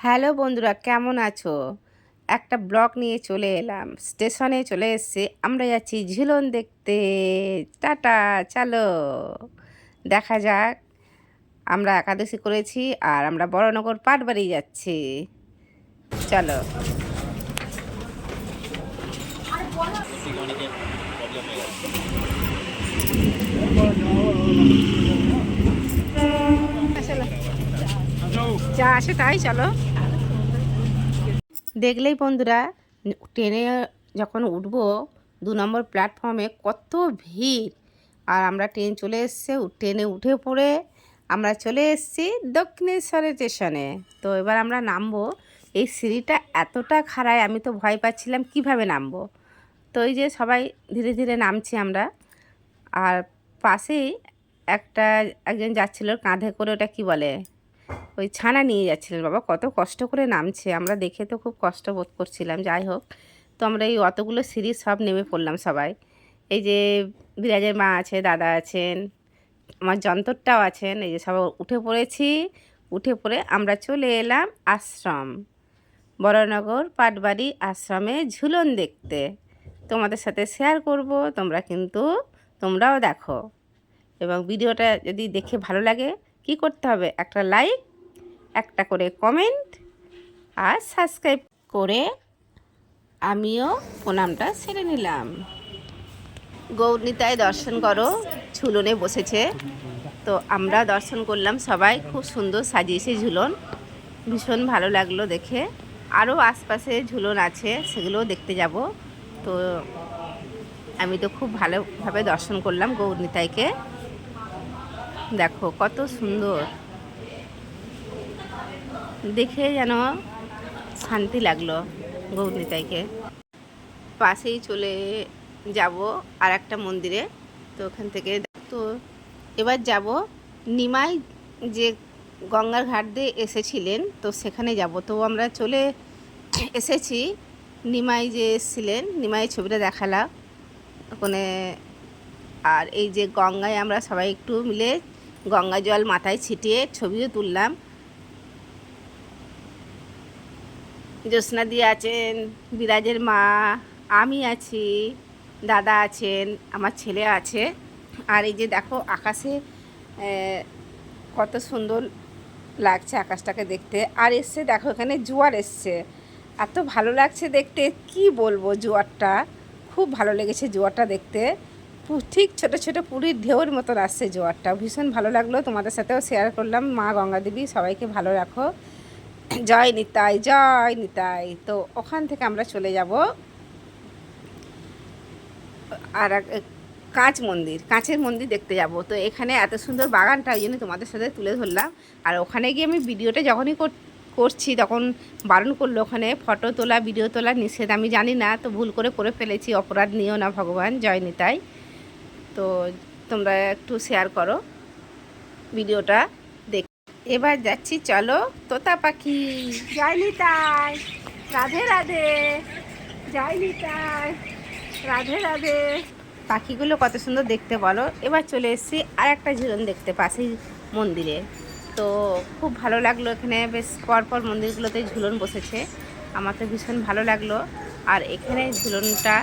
Hello বন্ধুরা, কেমন আছো? একটা ব্লগ নিয়ে চলে এলাম। স্টেশনে চলে এসেছি, আমরা যাচ্ছি ঝুলন দেখতে। টাটা, চলো দেখা যাক। আমরা একাদশী করেছি আর আমরা বড়নগর পাটবাড়ি যাচ্ছি। চলো। যা আসে তাই চলো। দেখলেই বন্ধুরা, ট্রেনে যখন উঠবো 2 নম্বর প্ল্যাটফর্মে কত ভিড়। আর আমরা ট্রেন চলে এসছে, ট্রেনে উঠে পড়ে আমরা চলে এসেছি দক্ষিণেশ্বরের স্টেশনে। তো এবার আমরা নামবো। এই সিঁড়িটা এতটা খাড়ায়, আমি তো ভয় পাচ্ছিলাম কিভাবে নামবো। তো এই যে সবাই ধীরে ধীরে নামছি আমরা। আর পাশেই একজন যাচ্ছিল কাঁধে করে, ওটা কি বলে, ওই ছানা নিয়ে যাচ্ছিলেন। বাবা কত কষ্ট করে নামছে, আমরা দেখে তো খুব কষ্ট বোধ করছিলাম। যাই হোক, তো আমরা এই অতগুলো সিঁড়ি সব নেমে পড়লাম সবাই। এই যে বিরাজের মা আছে, দাদা আছেন, আমার যন্তরটাও আছেন, এই যে সব উঠে পড়েছি। উঠে পড়ে আমরা চলে এলাম আশ্রম, বড়নগর পাটবাড়ি আশ্রমে ঝুলন দেখতে। তোমাদের সাথে শেয়ার করব, তোমরাও দেখো। এবং ভিডিওটা যদি দেখে ভালো লাগে, কি করতে হবে? একটা লাইক, একটা করে কমেন্ট আর সাবস্ক্রাইব করে আমিও প্রণামটা সেরে নিলাম। গৌরনীতায় দর্শন করো, ঝুলনে বসেছে। তো আমরা দর্শন করলাম সবাই, খুব সুন্দর সাজিয়েছে ঝুলন, ভীষণ ভালো লাগলো দেখে। আরও আশপাশে ঝুলন আছে, সেগুলোও দেখতে যাব। তো আমি তো খুব ভালোভাবে দর্শন করলাম গৌরনীতাইকে। দেখো কত সুন্দর, দেখে যেন শান্তি লাগলো গৌরনীতাইকে। পাশেই চলে যাব আর একটা মন্দিরে। তো ওখান থেকে তো এবার যাব নিমাই, যে গঙ্গার ঘাট দিয়ে এসেছিলেন, তো সেখানে যাব। তো আমরা চলে এসেছি। নিমাই যে এসেছিলেন, নিমাই ছবিটা দেখালাম ওখানে। আর এই যে গঙ্গায় আমরা সবাই একটু মিলে গঙ্গা জল মাথায় ছিটিয়ে ছবিও তুললাম। জ্যোৎস্না দিয়ে আছেন, বিরাজের মা, আমি আছি, দাদা আছেন, আমার ছেলে আছে। আর এই যে দেখো আকাশে কত সুন্দর লাগছে আকাশটাকে দেখতে। আর এসছে দেখো এখানে জোয়ার এসছে, এত ভালো লাগছে দেখতে, কি বলবো। জোয়ারটা খুব ভালো লেগেছে, জোয়ারটা দেখতে ঠিক ছোট ছোট পুরীর ঢেউর মতন আসছে জোয়ারটা, ভীষণ ভালো লাগলো। তোমাদের সাথেও শেয়ার করলাম। মা গঙ্গা দেবী সবাইকে ভালো রাখো। জয় নিতাই, জয় নিতাই। তো ওখান থেকে আমরা চলে যাব আর কাঁচের মন্দির দেখতে যাব। তো এখানে এত সুন্দর বাগানটা, ওই জন্য তোমাদের সাথে তুলে ধরলাম। আর ওখানে গিয়ে আমি ভিডিওটা যখনই করছি তখন বারণ করলো, ওখানে ফটো তোলা ভিডিও তোলা নিষেধ। আমি জানি না, তো ভুল করে ফেলেছি, অপরাধ নিও না ভগবান। জয় নিতাই। তো তোমরা একটু শেয়ার করো ভিডিওটা দেখ। এবার যাচ্ছি, চলো তোতা পাখি। জয় নিতাই, রাধে রাধে। জয় নিতাই, রাধে রাধে। পাখিগুলো কত সুন্দর দেখতে বলো। এবার চলে এসেছি আর একটা ঝুলন দেখতে পাশেই মন্দিরে। তো খুব ভালো লাগলো, এখানে বেশ পরপর মন্দিরগুলোতে ঝুলন বসেছে, আমার তো ভীষণ ভালো লাগলো। আর এখানে ঝুলনটা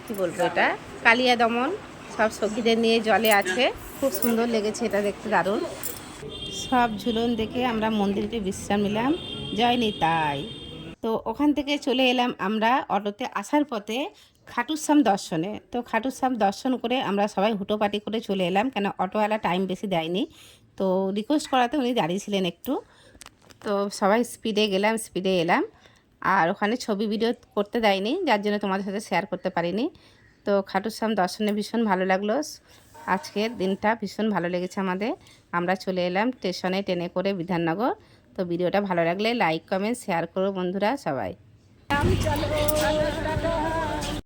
কি বলবো, এটা কালিয়া দমন, সব সখীদের নিয়ে জলে আছে, খুব সুন্দর লেগেছে এটা দেখতে, দারুণ। সব ঝুলন দেখে আমরা মন্দিরে বিশ্রাম নিলাম। জয় নিতাই। তো ওখান থেকে চলে এলাম আমরা অটোতে আসার পথে খাটুশ্যাম দর্শনে। তো খাটুশ্যাম দর্শন করে আমরা সবাই হুটোপাটি করে চলে এলাম, কেন অটোওয়ালা টাইম বেশি দেয়নি। তো রিকোয়েস্ট করাতে উনি দাঁড়িয়েছিলেন একটু। তো সবাই স্পিডে এলাম। আর ওখানে ছবি ভিডিও করতে দেয়নি, যার জন্য তোমাদের সাথে শেয়ার করতে পারিনি। তো খাটুশ্যাম দর্শনে ভীষণ ভালো লাগলো, আজকের দিনটা ভীষণ ভালো লেগেছে আমাদের। আমরা চলে এলাম স্টেশনে ট্রেনে করে বিধাননগর। তো ভিডিওটা ভালো লাগলে লাইক কমেন্ট শেয়ার করো বন্ধুরা সবাই।